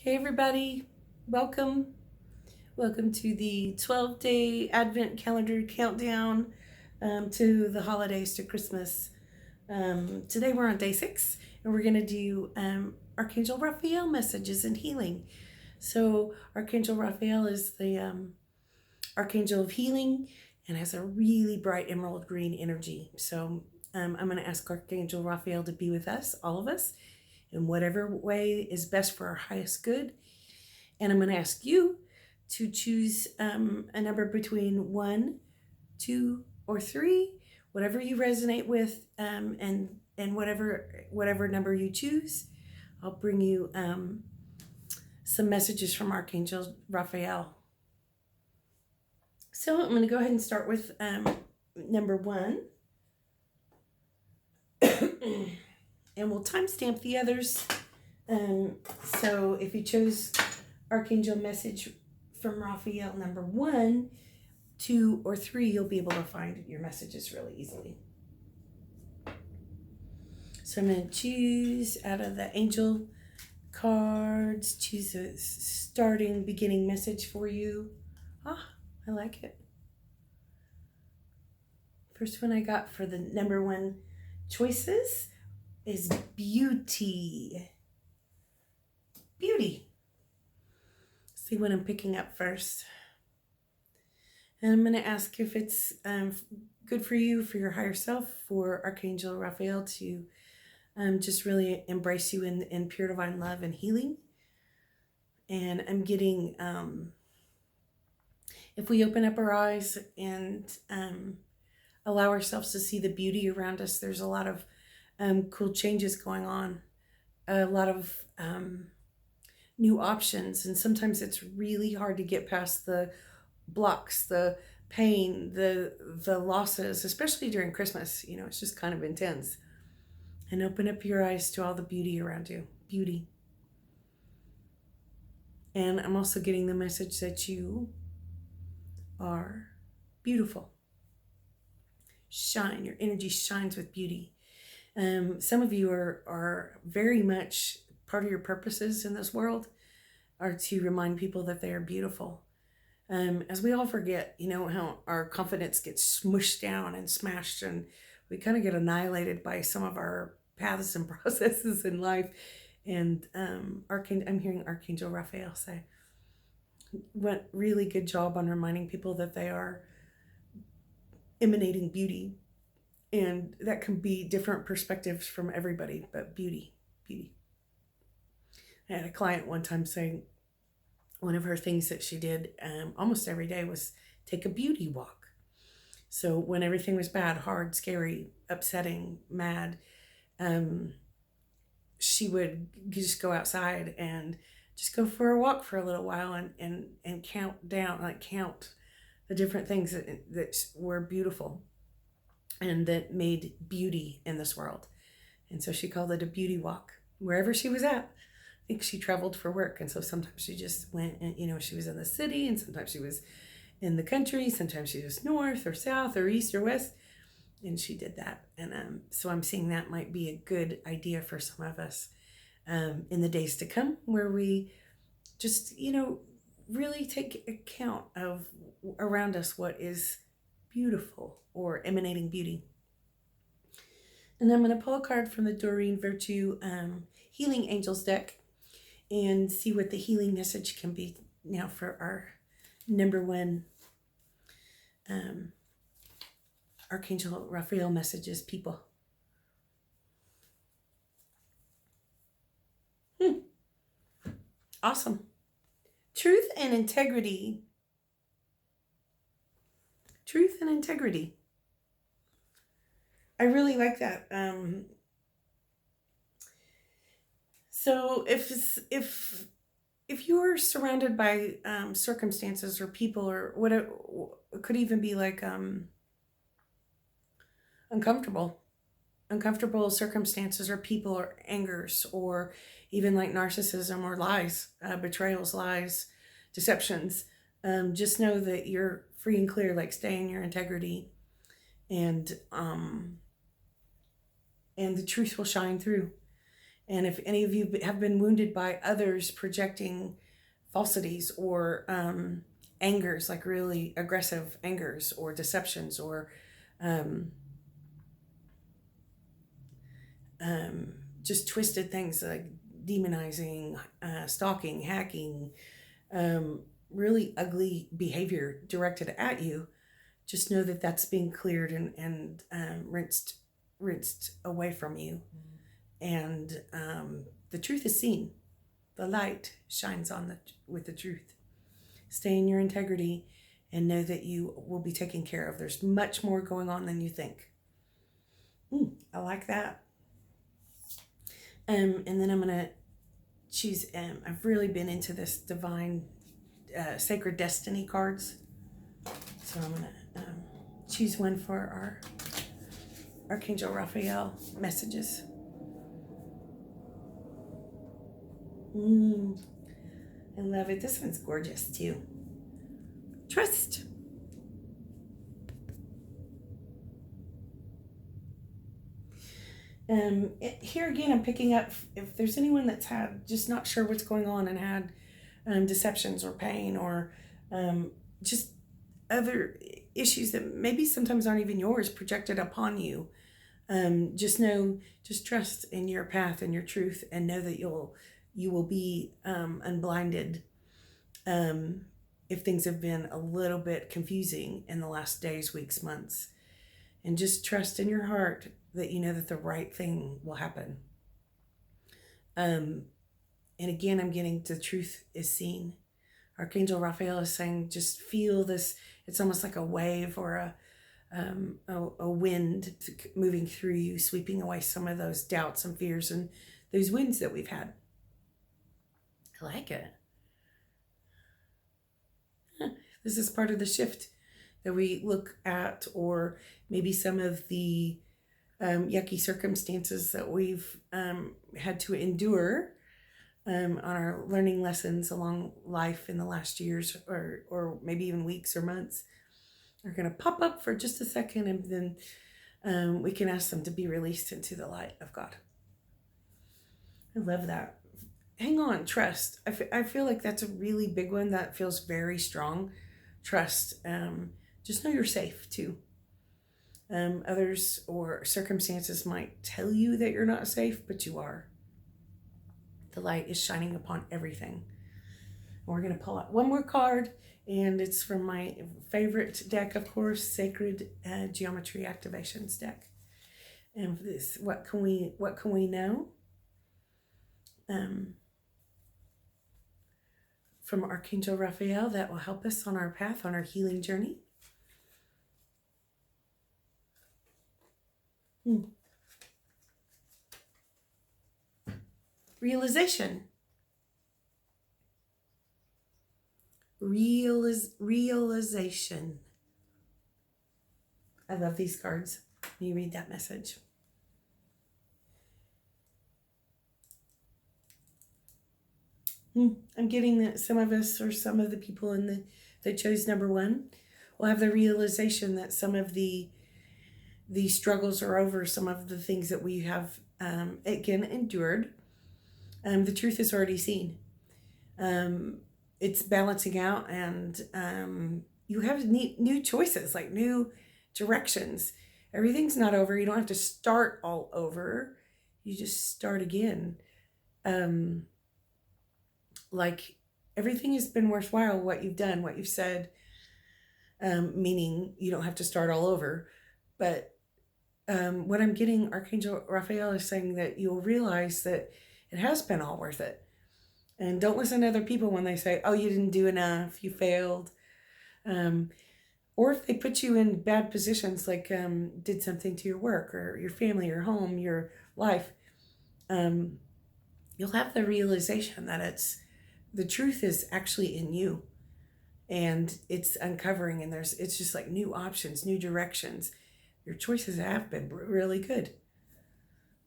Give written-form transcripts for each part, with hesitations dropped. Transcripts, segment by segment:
Hey everybody, welcome. Welcome to the 12-day Advent calendar countdown to the holidays to Christmas. Today we're on day 6 and we're going to do Archangel Raphael messages and healing. So Archangel Raphael is the Archangel of healing and has a really bright emerald green energy. So I'm going to ask Archangel Raphael to be with us, all of us, in whatever way is best for our highest good. And I'm going to ask you to choose a number between 1, 2, or 3, whatever you resonate with, and whatever number you choose. I'll bring you some messages from Archangel Raphael. So I'm going to go ahead and start with number 1. And we'll timestamp the others. So if you chose Archangel message from Raphael number 1, 2, or 3, you'll be able to find your messages really easily. So I'm going to choose out of the angel cards, choose a starting beginning message for you. I like it. First one I got for the number 1 choices is beauty. Beauty. See what I'm picking up first. And I'm going to ask if it's good for you, for your higher self, for Archangel Raphael to just really embrace you in pure divine love and healing. And I'm getting, if we open up our eyes and allow ourselves to see the beauty around us, there's a lot of cool changes going on, a lot of new options, and sometimes it's really hard to get past the blocks, the pain, the losses, especially during Christmas. It's just kind of intense. And open up your eyes to all the beauty around you. Beauty. And I'm also getting the message that you are beautiful. Shine. Your energy shines with beauty. Some of you are very much part of your purposes in this world are to remind people that they are beautiful. As we all forget, how our confidence gets smushed down and smashed, and we kind of get annihilated by some of our paths and processes in life. And I'm hearing Archangel Raphael say, went really good job on reminding people that they are emanating beauty. And that can be different perspectives from everybody, but beauty. I had a client one time saying one of her things that she did almost every day was take a beauty walk. So when everything was bad, hard, scary, upsetting, mad, she would just go outside and just go for a walk for a little while and count down, count the different things that were beautiful and that made beauty in this world. And so she called it a beauty walk wherever she was at. I think she traveled for work, and so sometimes she just went and she was in the city, and sometimes she was in the country, sometimes she was north or south or east or west, and she did that. And so I'm seeing that might be a good idea for some of us in the days to come, where we just really take account of around us what is beautiful or emanating beauty. And I'm going to pull a card from the Doreen Virtue Healing Angels deck and see what the healing message can be now for our number 1 Archangel Raphael messages, people. Awesome. Truth and integrity. Truth and integrity. I really like that. So if you're surrounded by circumstances or people or whatever, it could even be like uncomfortable circumstances or people or angers or even like narcissism or lies, betrayals, lies, deceptions. Just know that you're free and clear, like stay in your integrity, and the truth will shine through. And if any of you have been wounded by others projecting falsities or angers, like really aggressive angers or deceptions or um, just twisted things like demonizing, stalking, hacking, really ugly behavior directed at you, just know that that's being cleared and rinsed away from you. And the truth is seen. The light shines on with the truth. Stay in your integrity and know that you will be taken care of. There's much more going on than you think. I like that. And then I'm going to choose, I've really been into this divine, sacred destiny cards. So I'm going to choose one for our Archangel Raphael messages. I love it. This one's gorgeous too. Trust. Here again, I'm picking up if there's anyone that's had just not sure what's going on and had deceptions or pain or just other issues that maybe sometimes aren't even yours projected upon you. Just trust in your path and your truth, and know that you will be unblinded if things have been a little bit confusing in the last days, weeks, months. And just trust in your heart that you know that the right thing will happen. And again, I'm getting the truth is seen. Archangel Raphael is saying, just feel this. It's almost like a wave or a wind moving through you, sweeping away some of those doubts and fears and those winds that we've had. I like it. This is part of the shift that we look at, or maybe some of the yucky circumstances that we've had to endure on our learning lessons along life in the last years, or maybe even weeks or months, are going to pop up for just a second, and then we can ask them to be released into the light of God. I love that. Hang on, trust. I feel like that's a really big one that feels very strong. Trust. Just know you're safe too. Others or circumstances might tell you that you're not safe, but you are. The light is shining upon everything. We're going to pull out one more card, and it's from my favorite deck, of course, Sacred Geometry Activations deck. And this, what can we know? From Archangel Raphael that will help us on our path, on our healing journey. Realization. Realization. I love these cards. Let me read that message. I'm getting that some of us, or some of the people that chose number one, will have the realization that some of the struggles are over. Some of the things that we have again endured, the truth is already seen. It's balancing out, and you have new choices, like new directions. Everything's not over. You don't have to start all over. You just start again. Like everything has been worthwhile, what you've done, what you've said, meaning you don't have to start all over. But what I'm getting, Archangel Raphael is saying that you'll realize that it has been all worth it. And don't listen to other people when they say, oh, you didn't do enough, you failed. Or if they put you in bad positions, like did something to your work or your family, your home, your life, you'll have the realization that the truth is actually in you, and it's uncovering, and it's just like new options, new directions. Your choices have been really good.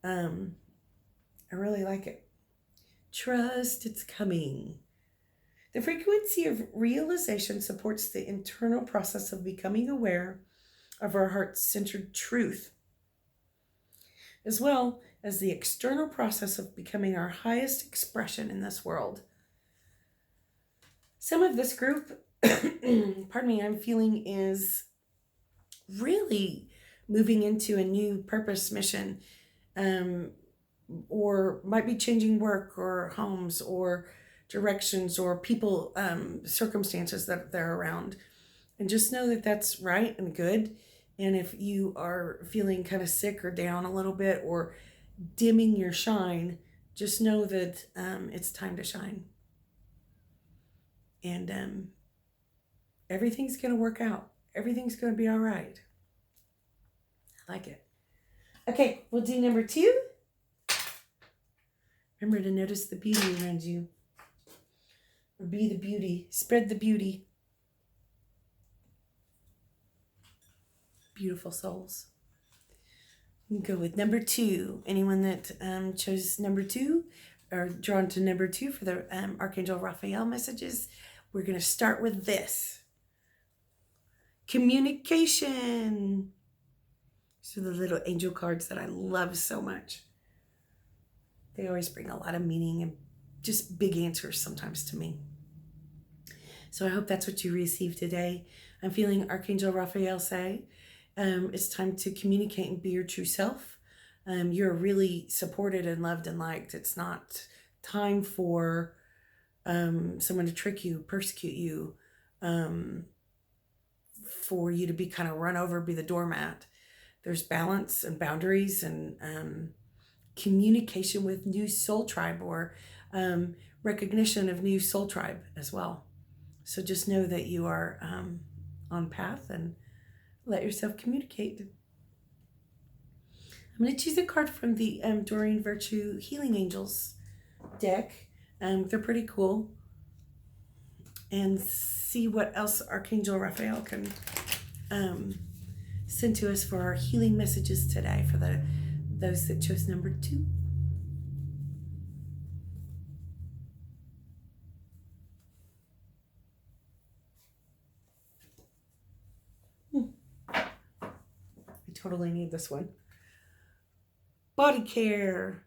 I really like it. Trust, it's coming. The frequency of realization supports the internal process of becoming aware of our heart-centered truth. As well, as the external process of becoming our highest expression in this world. Some of this group, pardon me, I'm feeling is really moving into a new purpose mission, um, or might be changing work or homes or directions or people, circumstances that they're around. And just know that that's right and good. And if you are feeling kind of sick or down a little bit or dimming your shine, just know that it's time to shine. And everything's going to work out. Everything's going to be all right. I like it. Okay, we'll do number 2. Remember to notice the beauty around you. Or be the beauty. Spread the beauty. Beautiful souls. You can go with number 2. Anyone that chose number 2 or drawn to number 2 for the Archangel Raphael messages, we're going to start with this. Communication. These are the little angel cards that I love so much. They always bring a lot of meaning and just big answers sometimes to me. So I hope that's what you received today. I'm feeling Archangel Raphael say, it's time to communicate and be your true self. You're really supported and loved and liked. It's not time for someone to trick you, persecute you, for you to be kind of run over, be the doormat. There's balance and boundaries and communication with new soul tribe, or recognition of new soul tribe as well. So just know that you are on path and let yourself communicate. I'm going to choose a card from the Doreen Virtue Healing Angels deck. They're pretty cool. And see what else Archangel Raphael can send to us for our healing messages today for those that chose number 2. I totally need this one. Body care.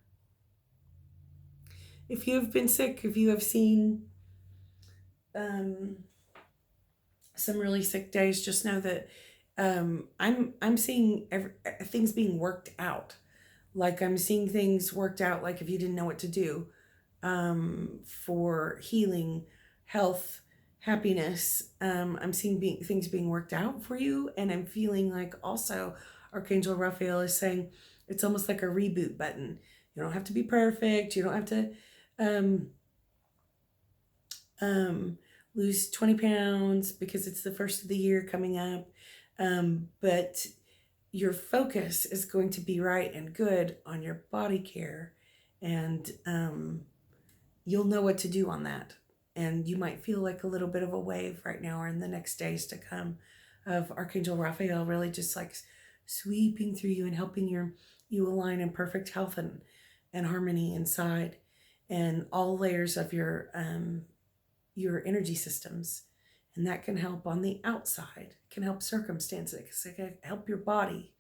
If you have been sick, if you have seen some really sick days, just know that I'm seeing things being worked out. Like I'm seeing things worked out, like if you didn't know what to do, for healing, health, happiness. I'm seeing things being worked out for you. And I'm feeling like also Archangel Raphael is saying it's almost like a reboot button. You don't have to be perfect. You don't have to lose 20 pounds because it's the first of the year coming up. But your focus is going to be right and good on your body care. And you'll know what to do on that. And you might feel like a little bit of a wave right now or in the next days to come of Archangel Raphael really just like sweeping through you and helping you align in perfect health and harmony inside and all layers of your energy systems. And that can help on the outside, can help circumstances, it can help your body.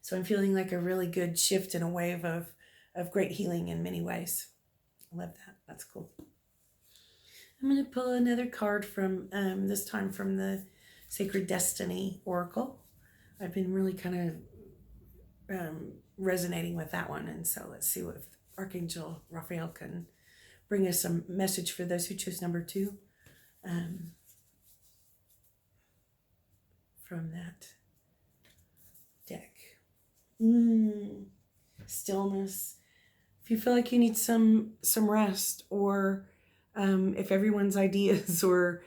So I'm feeling like a really good shift and a wave of great healing in many ways. I love that. That's cool. I'm going to pull another card from, this time from the Sacred Destiny Oracle. I've been really kind of resonating with that one. And so let's see what Archangel Raphael can bring us some message for those who chose number 2 from that deck. Stillness. If you feel like you need some rest, or if everyone's ideas or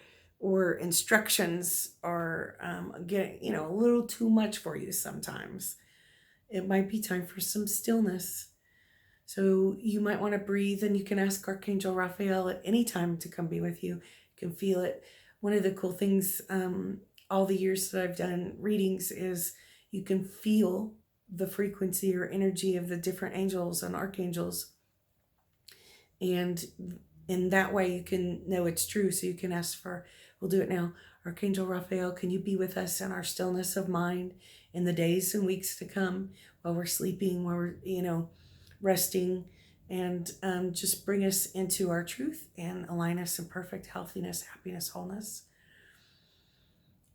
instructions are getting a little too much for you sometimes, it might be time for some stillness. So you might want to breathe, and you can ask Archangel Raphael at any time to come be with you. You can feel it. One of the cool things all the years that I've done readings is you can feel the frequency or energy of the different angels and archangels. And in that way you can know it's true. So you can ask for We'll do it now. Archangel Raphael, can you be with us in our stillness of mind in the days and weeks to come, while we're sleeping, while we're, resting, and just bring us into our truth and align us in perfect healthiness, happiness, wholeness.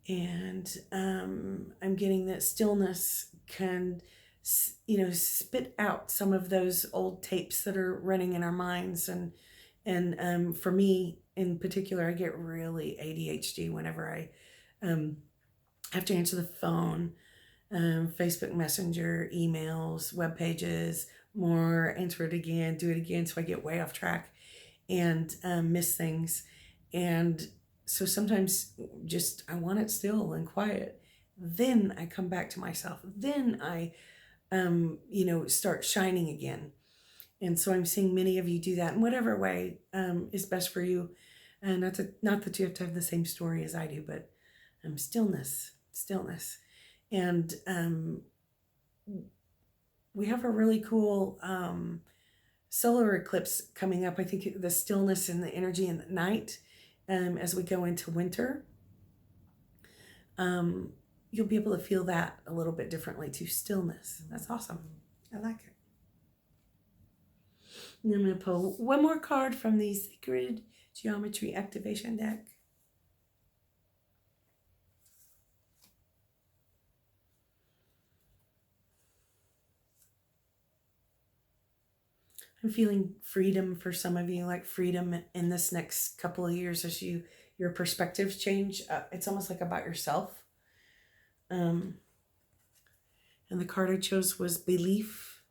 And I'm getting that stillness can, spit out some of those old tapes that are running in our minds. And for me in particular, I get really ADHD whenever I have to answer the phone, Facebook Messenger, emails, web pages, more, answer it again, do it again. So I get way off track and miss things. And so sometimes just I want it still and quiet. Then I come back to myself. Then I, start shining again. And so I'm seeing many of you do that in whatever way is best for you. And not that you have to have the same story as I do, but stillness. And we have a really cool solar eclipse coming up. I think the stillness and the energy in the night as we go into winter. You'll be able to feel that a little bit differently too. Stillness. That's awesome. I like it. And I'm going to pull one more card from the Sacred Geometry Activation deck. I'm feeling freedom for some of you, like freedom in this next couple of years as your perspectives change. It's almost like about yourself. And the card I chose was belief.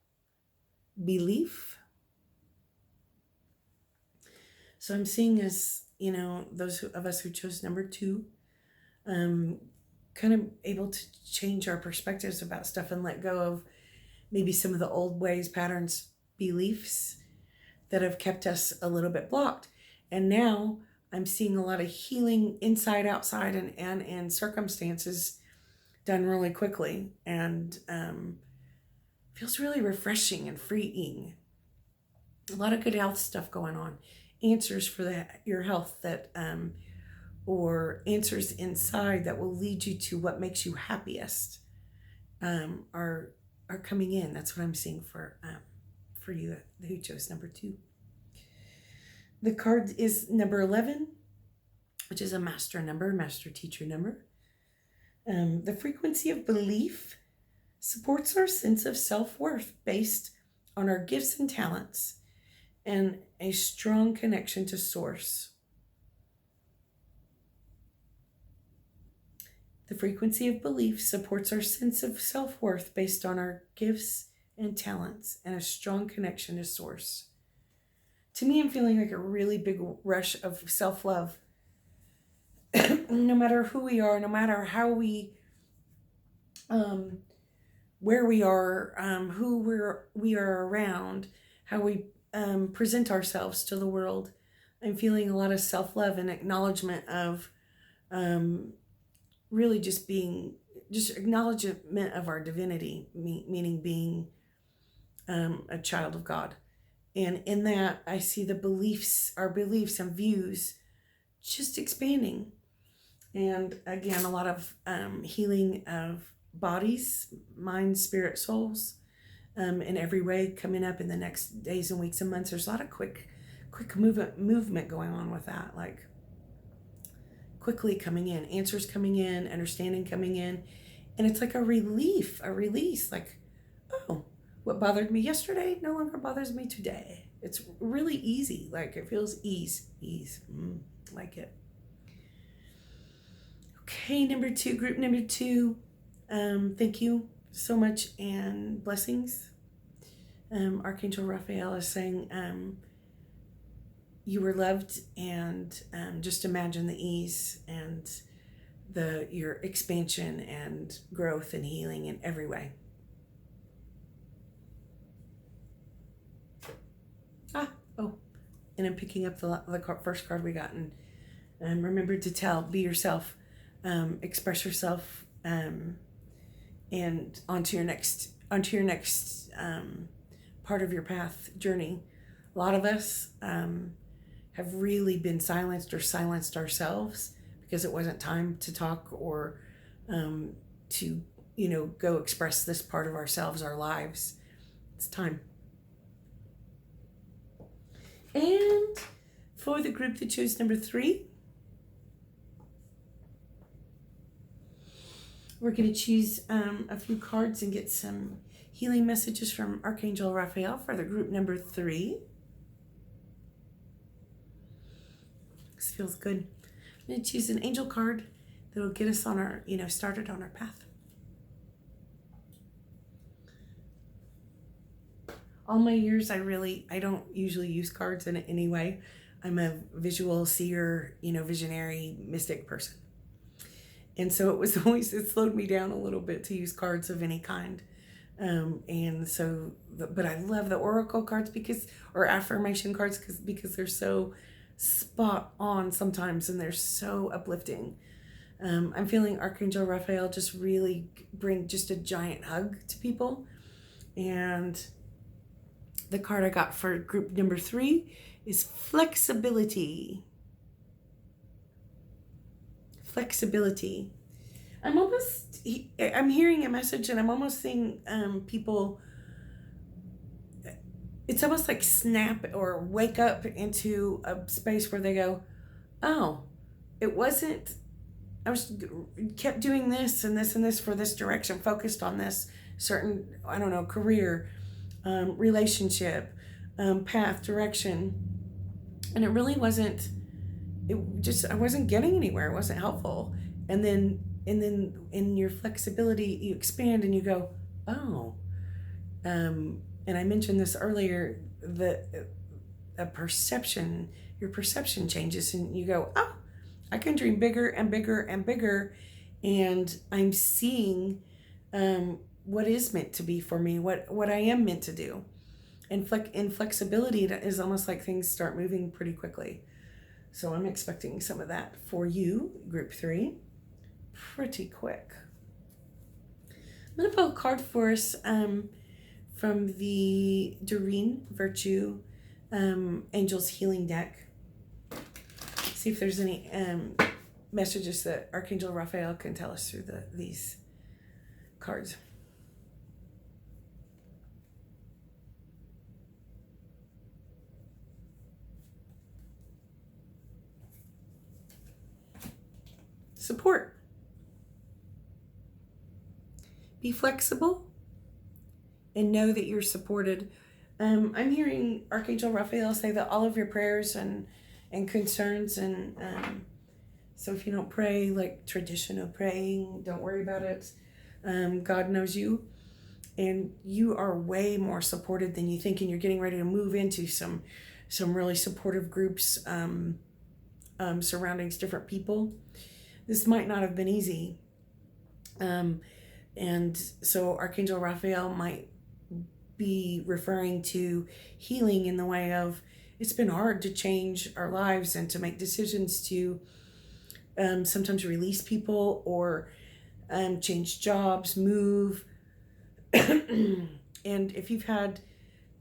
So I'm seeing as, those of us who chose number 2, kind of able to change our perspectives about stuff and let go of maybe some of the old ways, patterns, beliefs that have kept us a little bit blocked. And now I'm seeing a lot of healing inside, outside, and circumstances done really quickly, and feels really refreshing and freeing. A lot of good health stuff going on. Answers for your health that or answers inside that will lead you to what makes you happiest are coming in. That's what I'm seeing for you who chose number 2. The card is number 11, which is a master teacher number. The frequency of belief supports our sense of self-worth based on our gifts and talents and a strong connection to source. The frequency of belief supports our sense of self-worth based on our gifts and talents and a strong connection to source. To me, I'm feeling like a really big rush of self-love. No matter who we are, no matter how we, where we are, who we are around, how we present ourselves to the world, I'm feeling a lot of self-love and acknowledgement of really just acknowledgement of our divinity, meaning being a child of God. And in that, I see our beliefs and views just expanding. And again, a lot of healing of bodies, minds, spirit, souls, in every way coming up in the next days and weeks and months. There's a lot of quick movement going on with that, like quickly coming in, answers coming in, understanding coming in. And it's like a release, like, oh, what bothered me yesterday no longer bothers me today. It's really easy. Like it feels ease. Like it. Okay, group number 2. Thank you so much and blessings. Archangel Raphael is saying you were loved, and just imagine the ease and your expansion and growth and healing in every way. And I'm picking up the first card we got, and remember to be yourself, express yourself, and onto your next part of your path journey. A lot of us have really been silenced or silenced ourselves because it wasn't time to talk or to, go express this part of ourselves, our lives. It's time. And for the group that chose number 3, we're going to choose a few cards and get some healing messages from Archangel Raphael for the group number 3. This feels good. I'm going to choose an angel card that'll get us on our, started on our path. All my years, I don't usually use cards in any way. I'm a visual seer, visionary, mystic person. And so it slowed me down a little bit to use cards of any kind. But I love the oracle cards or affirmation cards because they're so spot on sometimes and they're so uplifting. I'm feeling Archangel Raphael just really bring just a giant hug to people. And the card I got for group number 3 is flexibility. Flexibility. I'm hearing a message and I'm almost seeing people, it's almost like snap or wake up into a space where they go, oh, kept doing this and this and this for this direction, focused on this certain, career, relationship, path, direction. And it really wasn't, I wasn't getting anywhere. It wasn't helpful. And then in your flexibility, you expand and you go, oh, and I mentioned this earlier, your perception changes and you go, oh, I can dream bigger and bigger and bigger. And I'm seeing, what is meant to be for me, what I am meant to do. And in flexibility, it is almost like things start moving pretty quickly. So I'm expecting some of that for you, group 3, pretty quick. I'm going to pull a card for us from the Doreen Virtue Angels Healing deck. See if there's any messages that Archangel Raphael can tell us through these cards. Support. Be flexible and know that you're supported. I'm hearing Archangel Raphael say that all of your prayers and concerns and so if you don't pray like traditional praying, don't worry about it. God knows you and you are way more supported than you think, and you're getting ready to move into some really supportive groups, surroundings, different people. This might not have been easy. And so Archangel Raphael might be referring to healing in the way of, it's been hard to change our lives and to make decisions to sometimes release people or change jobs, move. And if you've had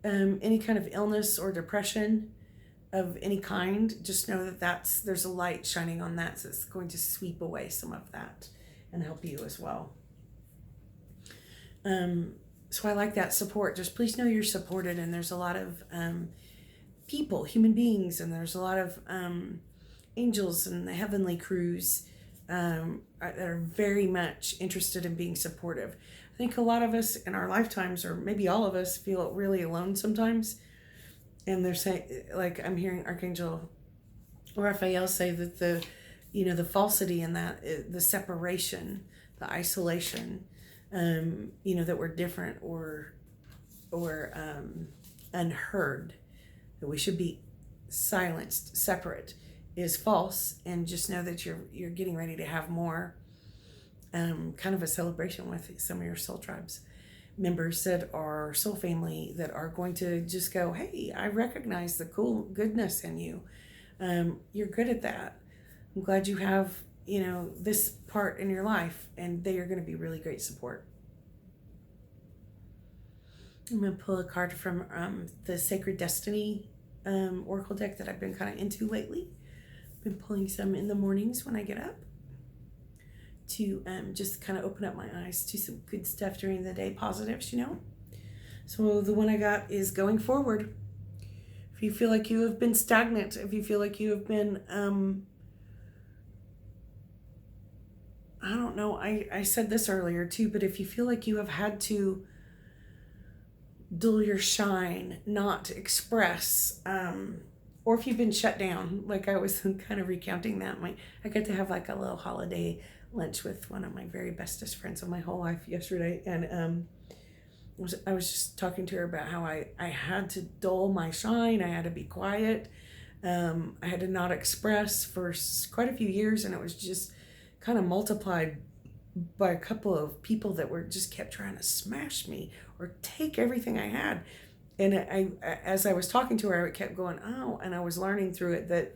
any kind of illness or depression of any kind, just know that there's a light shining on that, so it's going to sweep away some of that and help you as well. So I like that support. Just please know you're supported, and there's a lot of people, human beings, and there's a lot of angels and the heavenly crews that are very much interested in being supportive. I think a lot of us in our lifetimes, or maybe all of us, feel really alone sometimes. And they're saying, like I'm hearing Archangel Raphael say that the falsity in that, the separation, the isolation, that we're different or unheard, that we should be silenced, separate, is false. And just know that you're getting ready to have more kind of a celebration with some of your soul tribes members that are soul family, that are going to just go, hey, I recognize the cool goodness in you. You're good at that. I'm glad you have, this part in your life, and they are going to be really great support. I'm going to pull a card from the Sacred Destiny Oracle deck that I've been kind of into lately. Been pulling some in the mornings when I get up to just kind of open up my eyes to some good stuff during the day, positives, So the one I got is going forward. If you feel like you have been stagnant, if you feel like you have been, I don't know, I said this earlier too, but if you feel like you have had to dull your shine, not express, or if you've been shut down, like I was kind of recounting that. I got to have like a little holiday lunch with one of my very bestest friends of my whole life yesterday, and I was just talking to her about how I had to dull my shine. I had to be quiet. I had to not express for quite a few years, and it was just kind of multiplied by a couple of people that were just kept trying to smash me or take everything I had. And as I was talking to her, I kept going, oh, and I was learning through it that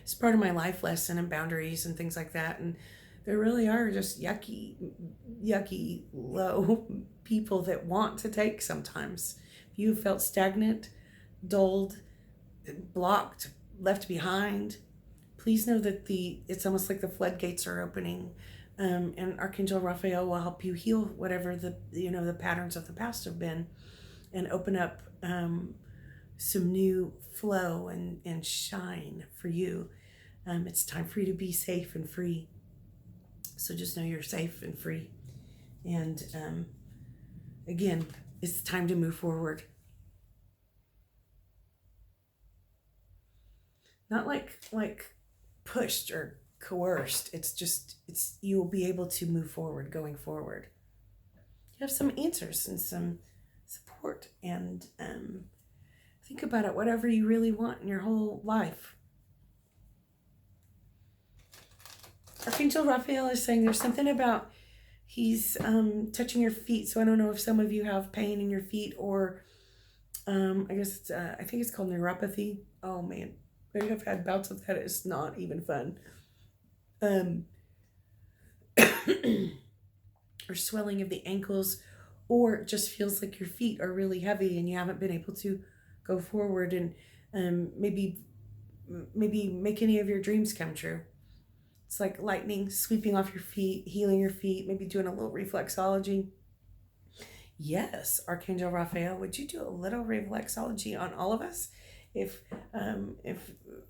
it's part of my life lesson and boundaries and things like that. And there really are just yucky, low people that want to take sometimes. If you felt stagnant, dulled, blocked, left behind, please know that it's almost like the floodgates are opening, and Archangel Raphael will help you heal whatever the patterns of the past have been, and open up some new flow and shine for you. It's time for you to be safe and free. So just know you're safe and free. And again, it's time to move forward. Not like pushed or coerced. It's you will be able to move forward going forward. You have some answers and some support, and think about it, whatever you really want in your whole life. Archangel Raphael is saying there's something about he's touching your feet. So I don't know if some of you have pain in your feet, or I guess it's I think it's called neuropathy. Oh man, I have had bouts of that. It's not even fun. Or swelling of the ankles, or it just feels like your feet are really heavy and you haven't been able to go forward and maybe make any of your dreams come true. It's like lightning sweeping off your feet, healing your feet, maybe doing a little reflexology. Yes, Archangel Raphael, would you do a little reflexology on all of us if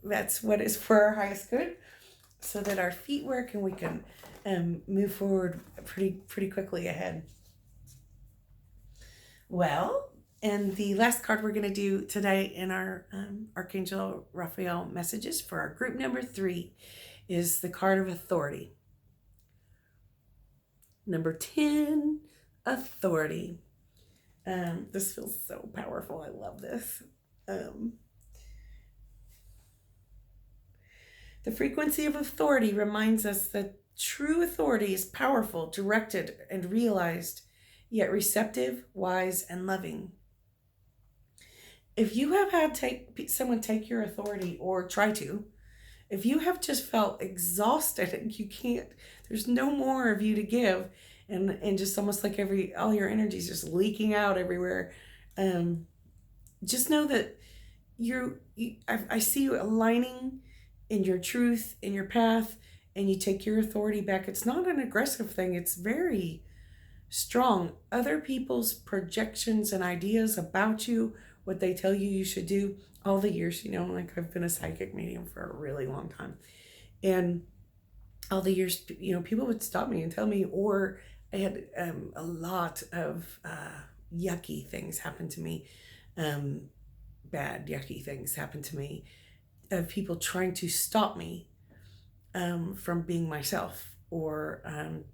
that's what is for our highest good, so that our feet work and we can move forward pretty quickly ahead. Well, and the last card we're going to do today in our Archangel Raphael messages for our group number 3 is the card of authority. Number 10, authority. This feels so powerful. I love this. The frequency of authority reminds us that true authority is powerful, directed, and realized, yet receptive, wise, and loving. If you have had someone take your authority, or try to, if you have just felt exhausted and you can't, there's no more of you to give, and just almost like all your energy is just leaking out everywhere, just know that I see you aligning in your truth, in your path, and you take your authority back. It's not an aggressive thing. It's very strong. Other people's projections and ideas about you, what they tell you should do, all the years, like I've been a psychic medium for a really long time. And all the years, people would stop me and tell me, or I had a lot of yucky things happen to me, bad, yucky things happen to me, of people trying to stop me from being myself, or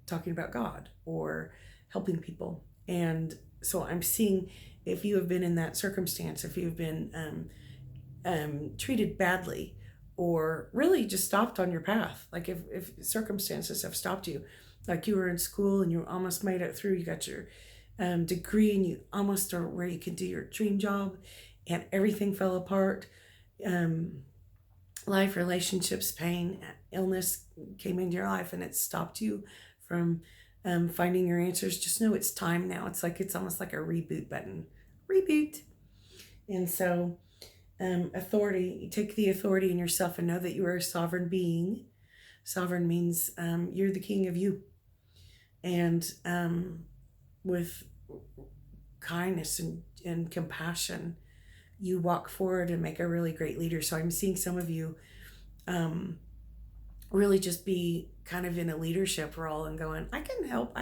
talking about God, or helping people. And so I'm seeing, if you have been in that circumstance, if you've been treated badly, or really just stopped on your path, like if circumstances have stopped you, like you were in school and you almost made it through, you got your degree and you almost are where you could do your dream job, and everything fell apart. Life, relationships, pain, illness came into your life, and it stopped you from finding your answers. Just know it's time now. It's almost like a reboot button. Reboot. And so authority. You take the authority in yourself and know that you are a sovereign being. Sovereign means you're the king of you. And with kindness and compassion, you walk forward and make a really great leader. So I'm seeing some of you really just be kind of in a leadership role and going, I can help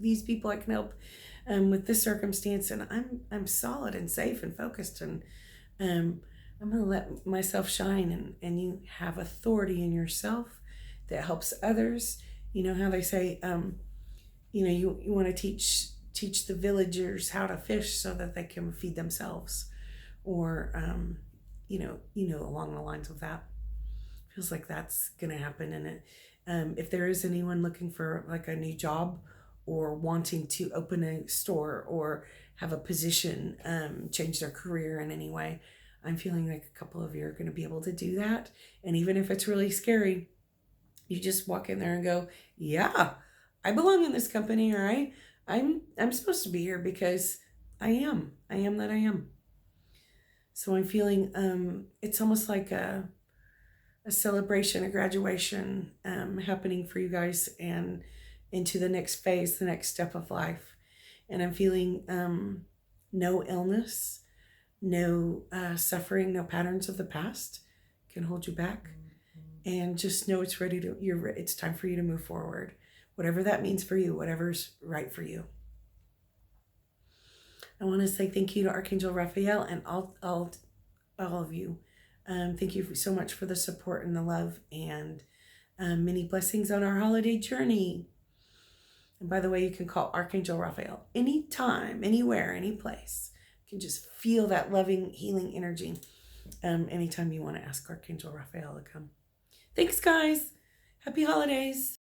these people. I can help with this circumstance, and I'm solid and safe and focused, and I'm going to let myself shine. And you have authority in yourself that helps others. You know how they say, you want to teach the villagers how to fish so that they can feed themselves, or along the lines of that. Feels like that's going to happen. And if there is anyone looking for like a new job, or wanting to open a store or have a position, change their career in any way, I'm feeling like a couple of you are going to be able to do that. And even if it's really scary, you just walk in there and go, yeah, I belong in this company, or I'm supposed to be here because I am that I am. So I'm feeling it's almost like a celebration, a graduation happening for you guys, and into the next phase, the next step of life. And I'm feeling no illness, no suffering, no patterns of the past can hold you back. And just know it's it's time for you to move forward. Whatever that means for you, whatever's right for you. I want to say thank you to Archangel Raphael and all of you. Thank you so much for the support and the love, and many blessings on our holiday journey. And by the way, you can call Archangel Raphael anytime, anywhere, any place. You can just feel that loving, healing energy anytime you want to ask Archangel Raphael to come. Thanks, guys. Happy holidays.